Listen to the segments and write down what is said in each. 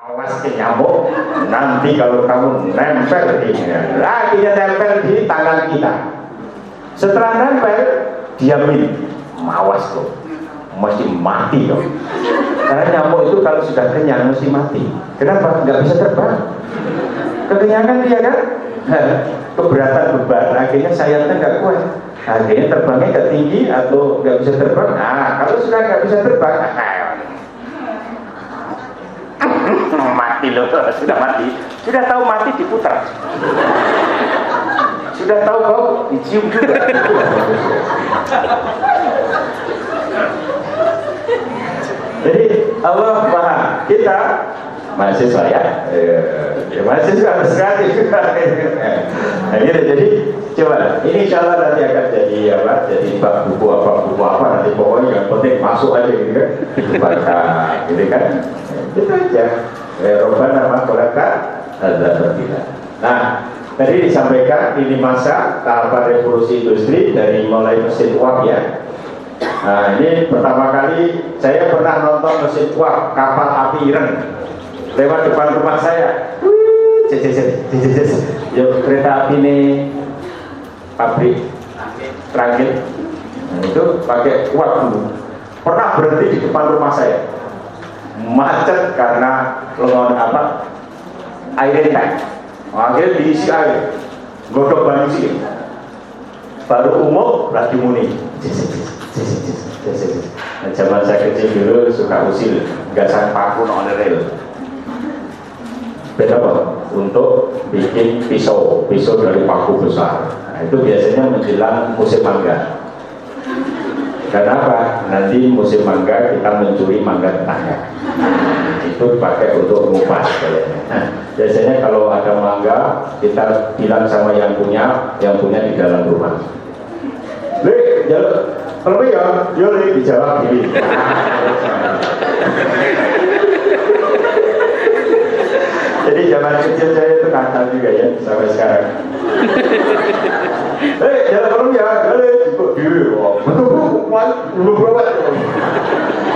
Awas ke nyamuk, nanti kalau kamu nempel lagi nempel di tangan kita. Setelah nempel, diamin, mawas tuh, mesti mati dong. Karena nyamuk itu kalau sudah kenyang mesti mati. Kenapa? Nggak bisa terbang. Kekenyangan dia kan, keberatan beban. Akhirnya sayapnya nggak kuat. Akhirnya terbangnya nggak tinggi atau nggak bisa terbang. Nah, kalau sudah nggak bisa terbang, mati loh, sudah mati. Sudah tahu mati diputar. Sudah tahu kau dicium juga. Jadi Allah paham, kita mahasiswa ya, mahasiswa sekali. Nah, gitu. Jadi coba, ini insya Allah nanti akan jadi apa? Jadi buku apa nanti pokoknya yang penting masuk aja gitu kan, baca, gitu kan. Itu aja. Robbana ma khalaqta hadza batila. Nah, tadi disampaikan ini masa tahapan revolusi industri dari mulai mesin uap ya. Nah, ini pertama kali saya pernah nonton mesin uap kapal api Ireng lewat depan rumah saya. Yuk, kereta api ini pabrik Trangkit. Nah, itu pakai uap dulu. Pernah berhenti di depan rumah saya. Macet karena lengan apa? Air tank. Akhirnya diisi air. Godok banyu sih. Baru umum lagi muni. Nah, zaman saya kecil dulu suka usil, gasan paku on rel. Beda apa? Untuk bikin pisau dari paku besar. Nah, itu biasanya menjelang musim mangga. Kenapa? Nanti musim mangga kita mencuri mangga tetangga. Itu dipakai untuk mengupas. Nah, biasanya kalau ada mangga kita bilang sama yang punya di dalam rumah. Le, jalan. Kalau ya, le dijawab gini. Jadi zaman kecil saya itu nakal juga ya sampai sekarang. Jalan kalau ya, le betul.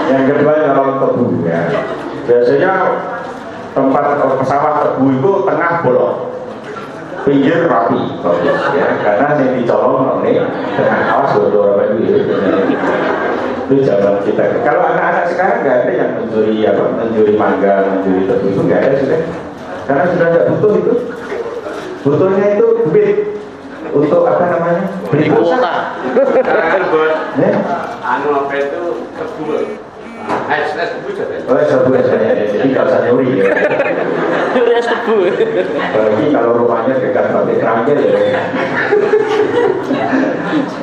Yang kedua nyolong tebu ya. Biasanya tempat pesawat tebu itu tengah bolong, pinggir rapi, ya. Karena yang dicolong nih tengah awas bodoh apa itu. Itu zaman kita. Kalau anak-anak sekarang nggak ada yang mencuri mangga, mencuri tebu itu nggak ada sudah. Karena sudah nggak butuh itu. Butuhnya itu duit. Untuk apa namanya? Beli pulsa. Anu apa itu tebu. Tebu saja. Oh, tebu saja. Jadi nggak usah nyuri ya. Nyuri tebu. Apalagi kalau rumahnya dekat pabrik Trangkit ya.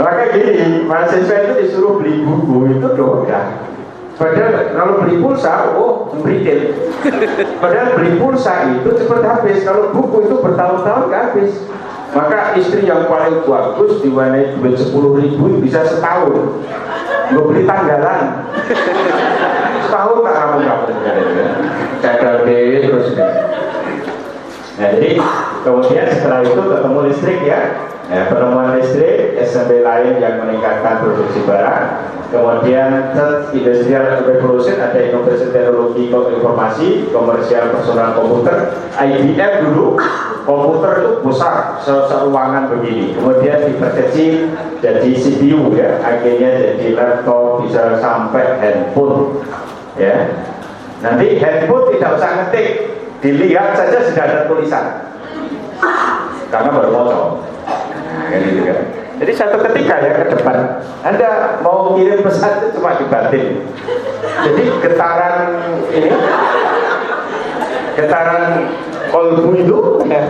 Maka gini, mahasiswa itu disuruh beli buku itu doang. Padahal kalau beli pulsa, retail. Padahal beli pulsa itu cepat habis. Kalau buku itu bertahun-tahun nggak habis. Maka istri yang paling bagus diwarnai duit 10.000 bisa setahun. Gue beli tanggalan. Setahun tak rampung-rampung. Cakal terus. Nah, jadi kemudian setelah itu ketemu listrik ya. Penemuan listrik, SMB lain yang meningkatkan produksi barang. Kemudian third industrial revolution, ada inovasi teknologi informasi, komersial personal komputer. IBM dulu komputer itu besar, seruangan begini. Kemudian diperkecil jadi CPU ya, akhirnya jadi laptop, bisa sampai handphone ya. Nanti handphone tidak usah ngetik, dilihat saja sudah ada tulisan karena baru potong. Nah, gitu kan. Jadi satu ketika ya ke depan Anda mau kirim pesan itu cuma dibatin. Jadi getaran kolbu itu ya.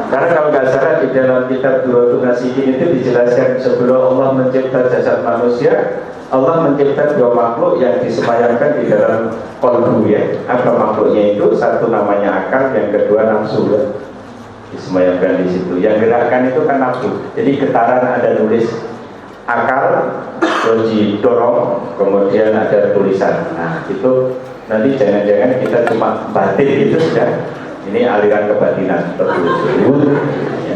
Karena kalau nggak salah di dalam kitab Durratun Nasihin itu dijelaskan sebelum Allah mencipta jasad manusia, Allah mencipta dua makhluk yang disemayamkan di dalam kolbu ya. Apa makhluknya itu? Satu namanya akal, yang kedua nafsu ya. Disemayamkan di situ. Yang gerakkan itu kan nafsu. Jadi getaran ada nulis akal, terus didorong, kemudian ada tulisan. Nah itu nanti jangan-jangan kita cuma batin itu sudah. Ini aliran kebatinan terus. Ya.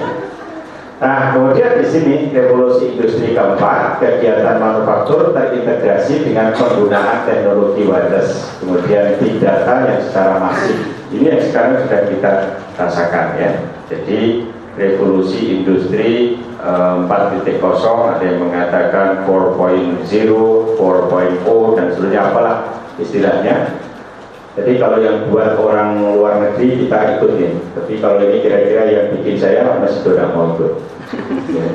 Nah, kemudian di sini revolusi industri keempat, kegiatan manufaktur terintegrasi dengan penggunaan teknologi wireless, kemudian big data yang secara masif. Ini yang sekarang sudah kita rasakan ya. Jadi revolusi industri 4.0, ada yang mengatakan 4.0, 4.0 dan seterusnya apalah istilahnya. Jadi kalau yang buat orang luar negeri kita ikutin, tapi kalau ini kira-kira yang bikin saya masih tidak mau ikut. Ya.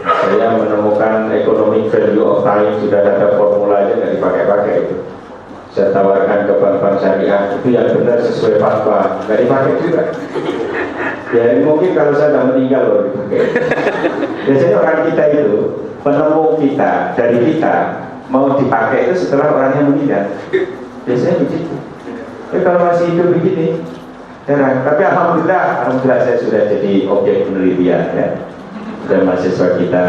Saya menemukan economic value of time, sudah ada formulanya, nggak dipakai-pakai itu. Saya tawarkan ke bank-bank syariah, itu yang benar sesuai fatwa, nggak dipakai juga. Ya mungkin kalau saya sudah meninggal loh dipakai. Biasanya orang kita itu, penemu kita, dari kita mau dipakai itu setelah orangnya meninggal. Biasanya begitu. Tapi kalau masih hidup begini, jarang. Tapi alhamdulillah saya sudah jadi objek penelitian ya. Dan mahasiswa kita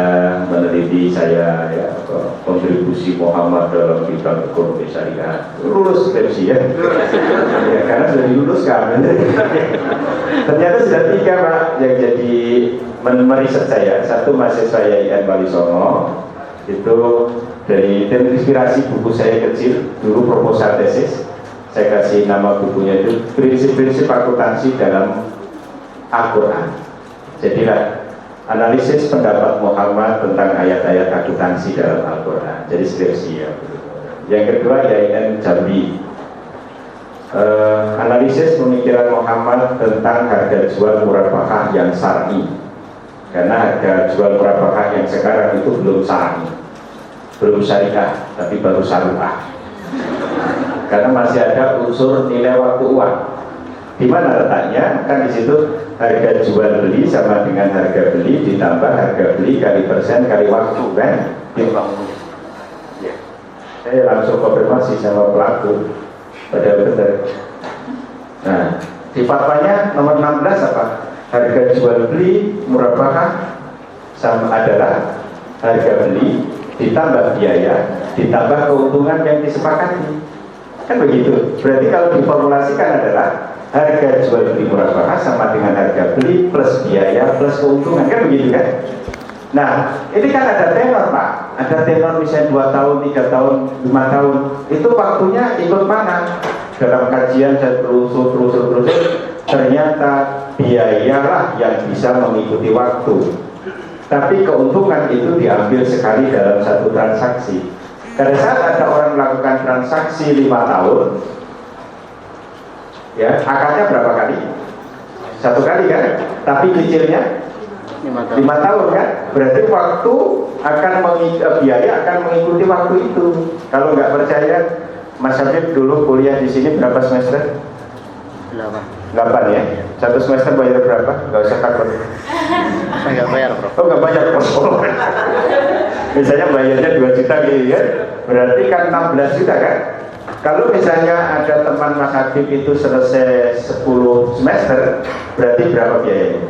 meneliti saya ya, kontribusi Muhammad dalam bidang ekonomi syariah. Lulus skripsi ya. Ya karena sudah diluluskan. Ternyata sudah 3 Pak yang jadi meriset saya. Satu mahasiswa IAIN Wali Songo itu dari inspirasi buku saya kecil, dulu proposal tesis, saya kasih nama bukunya itu prinsip-prinsip akuntansi dalam Al-Quran. Jadilah analisis pendapat Muhammad tentang ayat-ayat akuntansi dalam Al-Quran. Jadi skripsi ya. Yang kedua IAIN Jambi, analisis pemikiran Muhammad tentang harga jual murabahah yang syar'i. Karena harga jual murabahah yang sekarang itu belum syar'i, belum syariah, tapi baru syariah. Karena masih ada unsur nilai waktu uang. Di mana letaknya? Kan di situ harga jual beli sama dengan harga beli ditambah harga beli kali persen kali waktu kan? Ya. Saya langsung konfirmasi sama pelaku, padahal benar. Nah, di fatwanya nomor 16 apa? Harga jual beli murabahah sama adalah harga beli ditambah biaya ditambah keuntungan yang disepakati, kan begitu. Berarti kalau diformulasikan adalah harga jual beli murabahah sama dengan harga beli plus biaya plus keuntungan, kan begitu kan. Nah ini kan ada tenor Pak, ada tenor misalnya 2 tahun, 3 tahun, 5 tahun, itu waktunya ikut mana. Dalam kajian saya telusur, ternyata biayalah yang bisa mengikuti waktu, tapi keuntungan itu diambil sekali dalam satu transaksi. Pada saat ada orang melakukan transaksi 5 tahun, ya akarnya berapa kali? 1 kali kan? Tapi cicilnya 5 tahun kan? Berarti waktu akan biaya akan mengikuti waktu itu. Kalau nggak percaya, Mas Habib dulu kuliah di sini berapa semester? 8 ya? 1 semester bayar berapa? Nggak usah takut. Nggak bayar bro. Oh nggak bayar bro. Misalnya bayarnya 2 juta gitu ya, berarti kan 16 juta kan? Kalau misalnya ada teman Mas Habib itu selesai 10 semester, berarti berapa biayanya?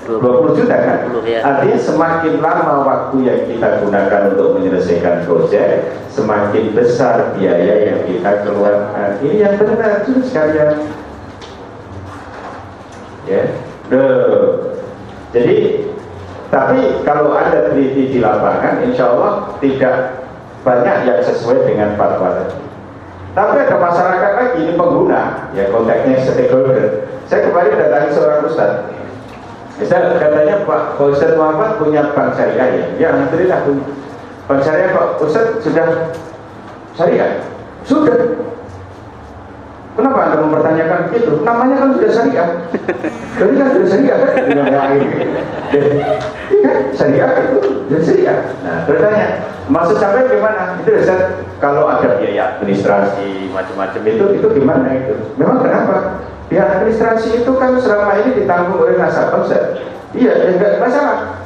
20 juta kan? Artinya semakin lama waktu yang kita gunakan untuk menyelesaikan proyek, semakin besar biaya yang kita keluarkan. Ini yang benar itu sekalian. Ya, jadi tapi kalau ada teliti di lapangan, insya Allah tidak banyak yang sesuai dengan fatwa tadi. Tapi ada masyarakat lagi, ini pengguna, ya konteksnya stakeholder. Saya kemarin datangi seorang ustadz. Misal katanya Pak Ustadz Muhammad punya bank syariah ya? Ya, alhamdulillah punya. Bank syariah Pak Ustadz sudah syariah? Sudah. Kenapa Anda mempertanyakan itu? Namanya kan sudah syariah. Jadi kan sudah syariah kan? Dengan lain. Iya, syariah itu sudah syariah. Nah, bertanya, maksud sampai gimana? Itu Ustaz, kalau ada biaya administrasi macam-macam itu gimana itu? Memang kenapa? Biaya administrasi itu kan selama ini ditanggung oleh nasabah Ustaz. Iya, ya enggak masalah.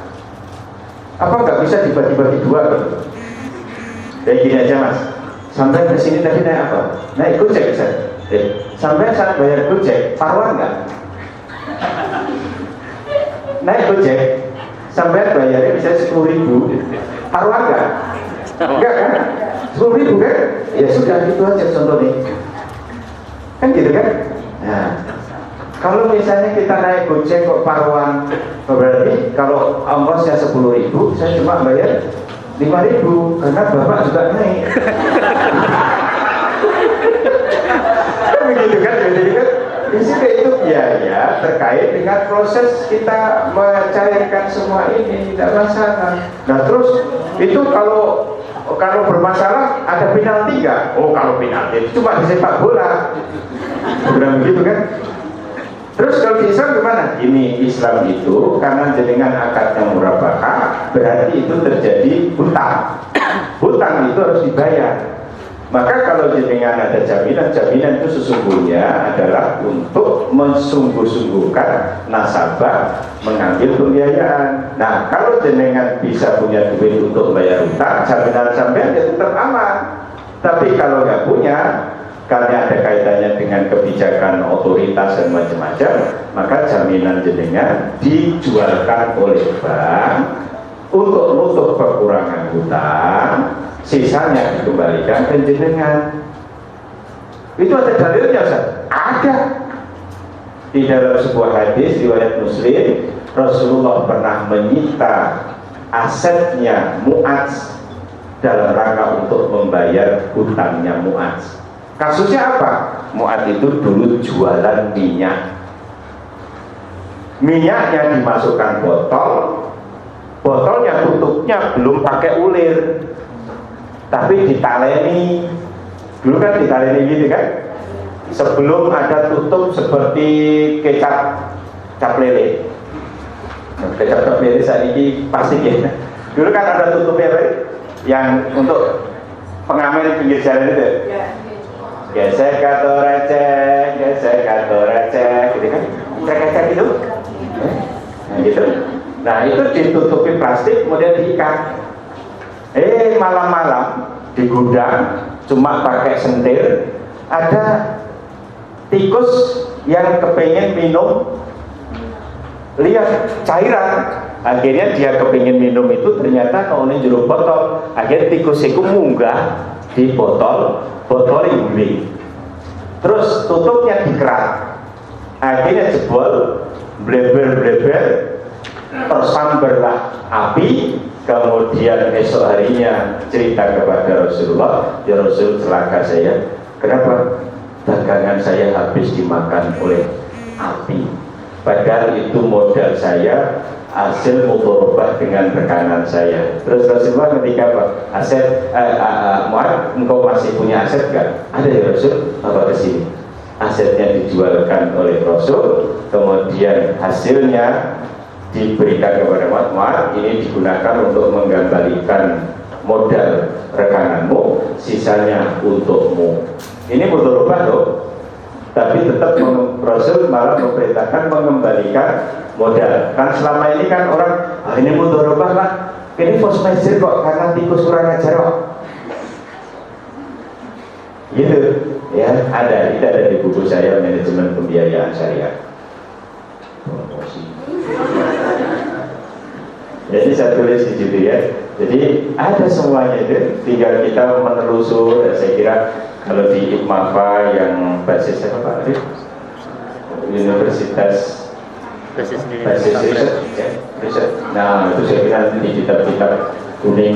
Apa nggak bisa dibagi-bagi 2 gitu? Kayak gini aja Mas. Sampai ke sini tadi naik apa? Naik Gojek Ustaz. Sampai saat bayar Gojek, paruan nggak? Naik Gojek, sampai bayarnya bisa 10.000, paruan nggak? Enggak kan? 10.000 kan? Ya sudah, itu aja contohnya. Kan gitu kan? Nah, Kalau misalnya kita naik gojek kok paruan, berarti kalau ongkosnya 10.000, saya cuma bayar 5.000 karena bapak juga naik. Begitu kan, di situ itu biaya terkait dengan proses kita mencairkan semua ini, tidak masalah. Nah terus itu kalau bermasalah ada penalti nggak? Oh kalau penalti itu cuma di sepak bola, bukan begitu kan? Terus kalau di Islam gimana? Ini Islam itu karena jenengan akadnya murabahah, berarti itu terjadi hutang. Hutang itu harus dibayar. Maka kalau jenengan ada jaminan itu sesungguhnya adalah untuk mensungguh-sungguhkan nasabah mengambil pembiayaan. Nah, kalau jenengan bisa punya duit untuk bayar hutang, jaminan sampean ya tetap aman. Tapi kalau nggak punya, karena ada kaitannya dengan kebijakan otoritas dan macam-macam, maka jaminan jenengan dijualkan oleh bank untuk menutup kekurangan hutang, sisanya dikembalikan ke jenengan. Itu ada dalilnya, Ustaz? Ada. Di dalam sebuah hadis riwayat Muslim, Rasulullah pernah menyita asetnya Mu'adz dalam rangka untuk membayar hutangnya Mu'adz. Kasusnya apa? Mu'adz itu dulu jualan minyak. Minyaknya dimasukkan botol, botolnya tutupnya belum pakai ulir, tapi ditaleni. Dulu kan ditaleni gitu kan, sebelum ada tutup seperti kecap lele. Kecap lele saat ini pasti ya. Dulu kan ada tutupnya Pak, yang untuk pengamen pinggir jalan itu. Gesek atau receh, gitu kan? Cek gitu. Nah gitu. Nah itu ditutupi plastik kemudian diikat. Malam-malam di gudang cuma pakai sentir, ada tikus yang kepengen minum, lihat cairan, akhirnya dia kepengen minum itu ternyata kalau ini jeruk botol, akhirnya tikus itu munggah di botol ini, terus tutupnya dikerak, akhirnya jebol, bleber, tersambarlah api. Kemudian esok harinya cerita kepada Rasulullah, ya Rasul, celaka saya. Kenapa? Dagangan saya habis dimakan oleh api. Padahal itu modal saya, hasil mudharabah dengan rekanan saya. Terus Rasulullah ketika apa? Aset, Mu'adz, engkau masih punya aset gak? Ada ya Rasul? Apa kesini? Asetnya dijualkan oleh Rasul, kemudian hasilnya diberikan kepada Mu'adz, ini digunakan untuk mengembalikan modal rekananmu, sisanya untukmu. Ini mudharabah loh, tapi tetap Rasul malah memerintahkan mengembalikan modal. Kan selama ini kan orang, ini mudharabah lah, ini pos mesir kok karena tikus kurang ajar kok. Gitu ya, itu ada di buku saya, Manajemen Pembiayaan Syariah. Jadi saya tulis di situ ya. Jadi ada semuanya itu, tinggal kita menelusur. Dan saya kira kalau di IPMAFA yang basis apa Pak? Universitas basis riset. Nah itu saya kira di kitab-kitab kuning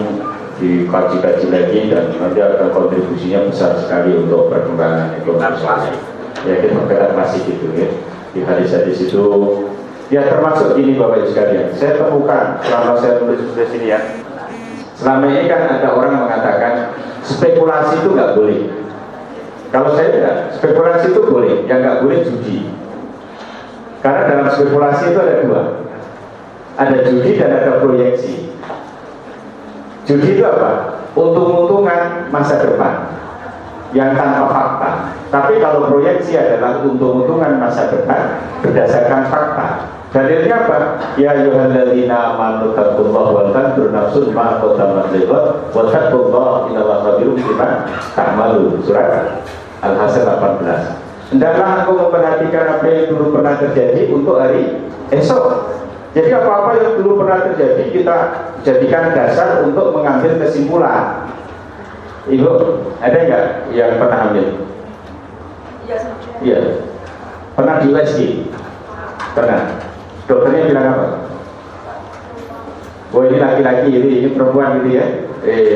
dikaji-kaji lagi dan nanti akan kontribusinya besar sekali untuk perkembangan ekonomi. Ya kita bergerak masih gitu ya. Di hadis-hadis itu. Ya termasuk ini Bapak Ibu sekalian, saya temukan selama saya tulis ini ya. Selama ini kan ada orang mengatakan spekulasi itu nggak boleh. Kalau saya tidak, spekulasi itu boleh, yang nggak boleh judi. Karena dalam spekulasi itu ada dua, ada judi dan ada proyeksi. Judi itu apa? Untung-untungan masa depan yang tanpa fakta. Tapi kalau proyeksi adalah untung-untungan masa depan berdasarkan fakta. Dalilnya apa? Ya ayyuhalladzina amanu taqullaha wa tanzur nafsun ma qaddamat lighad wa taqullaha innallaha khabirum bima ta'malun. Surat Al-Hasan 18. Hendaklah aku memperhatikan apa yang dulu pernah terjadi untuk hari esok. Jadi apa-apa yang dulu pernah terjadi kita jadikan dasar untuk mengambil kesimpulan. Ibu, ada nggak yang pernah ambil? Iya. Pernah di USG? Pernah. Dokternya bilang apa? Oh ini laki-laki, ini perempuan gitu ya.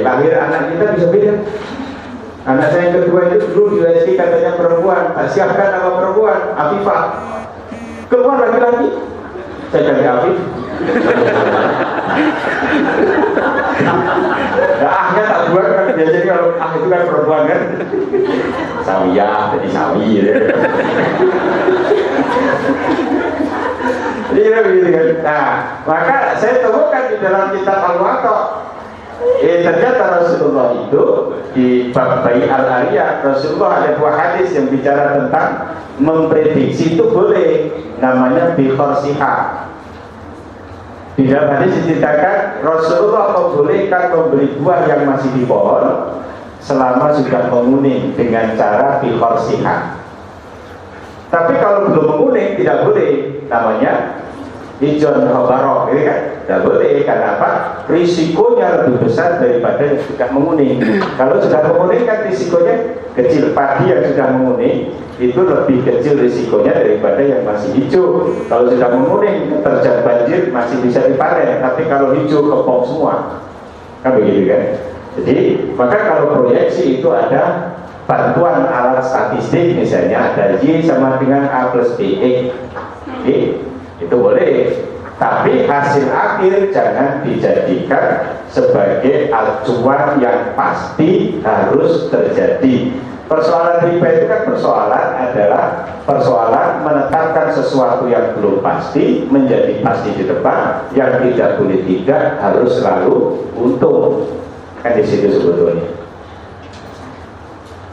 Lahir anak kita bisa beda. Anak saya yang kedua itu dulu di USG katanya perempuan, tak siapkan nama perempuan, Afifah. Keluar laki-laki, saya cari Afif. Nah, ahnya tak buat kan, biasanya kalau ah itu kan perempuan kan. Sawiyah, jadi sawi ya. Jadi begitu kan. Nah, maka saya temukan di dalam kitab Al-Waqa' ternyata Rasulullah itu di bab Bayi Al-Ariyah, Rasulullah ada 2 hadis yang bicara tentang memprediksi itu boleh, namanya bikhorsiha. Di dalam hadis diceritakan Rasulullah membolehkan membeli buah yang masih di pohon selama sudah menguning dengan cara bikhorsiha. Tapi kalau belum menguning tidak boleh, namanya hijau habarok, ini kan tidak boleh. Karena apa? Risikonya lebih besar daripada yang sudah menguning. Kalau sudah menguning kan risikonya kecil. Padi yang sudah menguning itu lebih kecil risikonya daripada yang masih hijau. Kalau sudah menguning terjadi banjir masih bisa dipanen, tapi kalau hijau kepong semua, kan begitu kan? Jadi maka kalau proyeksi itu ada bantuan alat statistik, misalnya ada Y sama dengan A plus BX, itu boleh. Tapi hasil akhir jangan dijadikan sebagai acuan yang pasti harus terjadi. Persoalan riba itu kan persoalan menetapkan sesuatu yang belum pasti menjadi pasti di depan, yang tidak boleh tidak harus selalu untung. Kan di situ sebetulnya.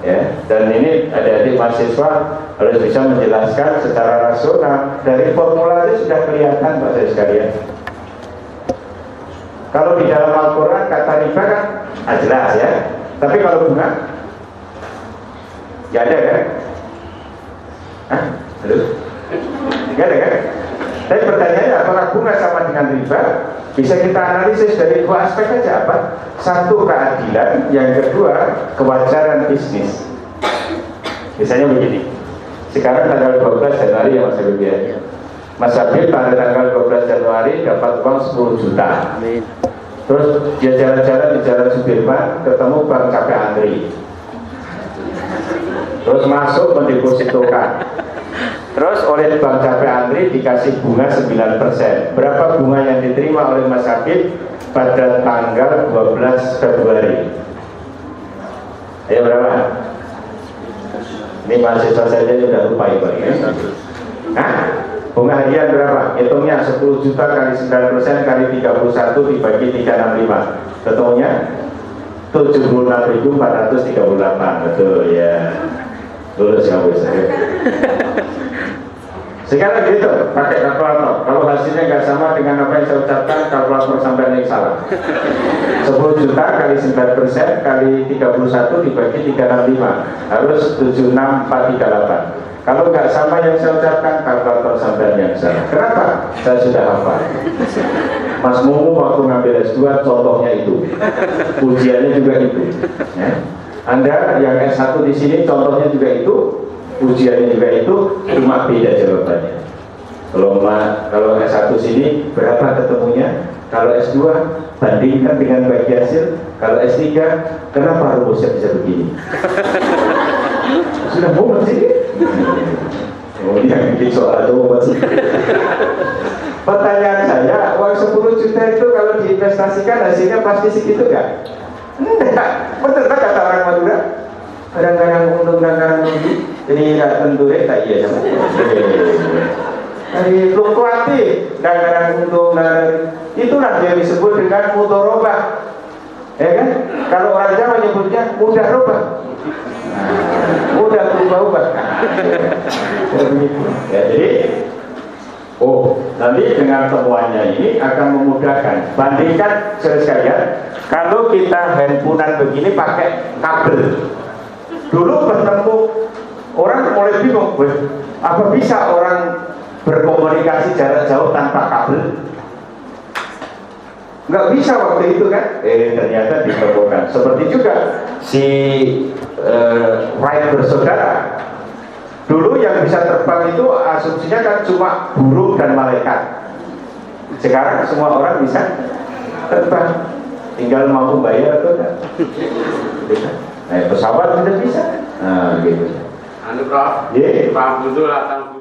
Ya, dan ini adik-adik mahasiswa harus bisa menjelaskan secara rasional. Dari formulanya sudah kelihatan Pak saya sekalian. Kalau di dalam Al-Quran kata riba kan jelas ya. Tapi kalau bunga nggak ada kan? Hah? Halo? Nggak ada kan? Tapi pertanyaannya apakah bunga sama dengan riba? Bisa kita analisis dari 2 aspek aja. Apa? Satu, keadilan. Yang kedua, kewajaran bisnis. Misalnya begini, sekarang tanggal 12 Januari ya Mas Habib ya. Mas Habib pada tanggal 12 Januari dapat uang 10 juta. Amin. Terus dia jalan-jalan di Jalan Sudirman, ketemu Bang Capek Andri. Terus masuk mendepositokan. Terus oleh Bang Capek Andri dikasih bunga 9%. Berapa bunga yang diterima oleh Mas Habib pada tanggal 12 Februari? Ayo berapa? Ini mahasiswa saja sudah lupa ya Pak ya? Nah, bunga harian berapa? Hitungnya 10 juta kali 9% kali 31 dibagi 365. Ketemunya 76.438. Betul ya. Lulus kamu bisa. Sekarang gitu, pakai kalkulator. Kalau hasilnya nggak sama dengan apa yang saya ucapkan, kalkulator sampai yang salah. 10 juta kali 9% kali 31 dibagi 365 harus 76438. Kalau nggak sama yang saya ucapkan, kalkulator sampai yang salah. Kenapa? Saya sudah hafal. Mas Mumu waktu ngambil S2 contohnya itu, ujiannya juga itu. Ya. Anda yang S1 di sini contohnya juga itu, ujiannya juga itu, cuma beda jawabannya. Kalau S1 sini berapa ketemunya? Kalau S2 bandingkan dengan bagi hasil. Kalau S3 kenapa rumusnya bisa begini? Sudah mau sih? Oh, yang bikin soal itu masih. Pertanyaan saya, uang 10 juta itu kalau diinvestasikan hasilnya pasti segitu nggak? Enggak, betul kan kata orang Madura? Kadang-kadang untung, kadang-kadang rugi. Jadi tidak tentu tak iya sama. Jadi fluktuatif, kadang-kadang untung, kadang itulah yang disebut dengan mudharabah. Ya kan? Kalau orang Jawa menyebutnya mudah robah. Mudah berubah-ubah. Ya, jadi nanti dengan temuannya ini akan memudahkan. Bandingkan saudara sekalian, kalau kita handphonean begini pakai kabel. Dulu bertemu orang mulai bingung, apa bisa orang berkomunikasi jarak jauh tanpa kabel? Nggak bisa waktu itu kan? Ternyata ditemukan. Seperti juga si Wright bersaudara Dulu yang bisa terbang itu asumsinya kan cuma burung dan malaikat. Sekarang semua orang bisa terbang, tinggal mau bayar atau enggak. Nah, pesawat sudah bisa. Nah, gitu. Anu Prof, Iya. Pak Butuh lah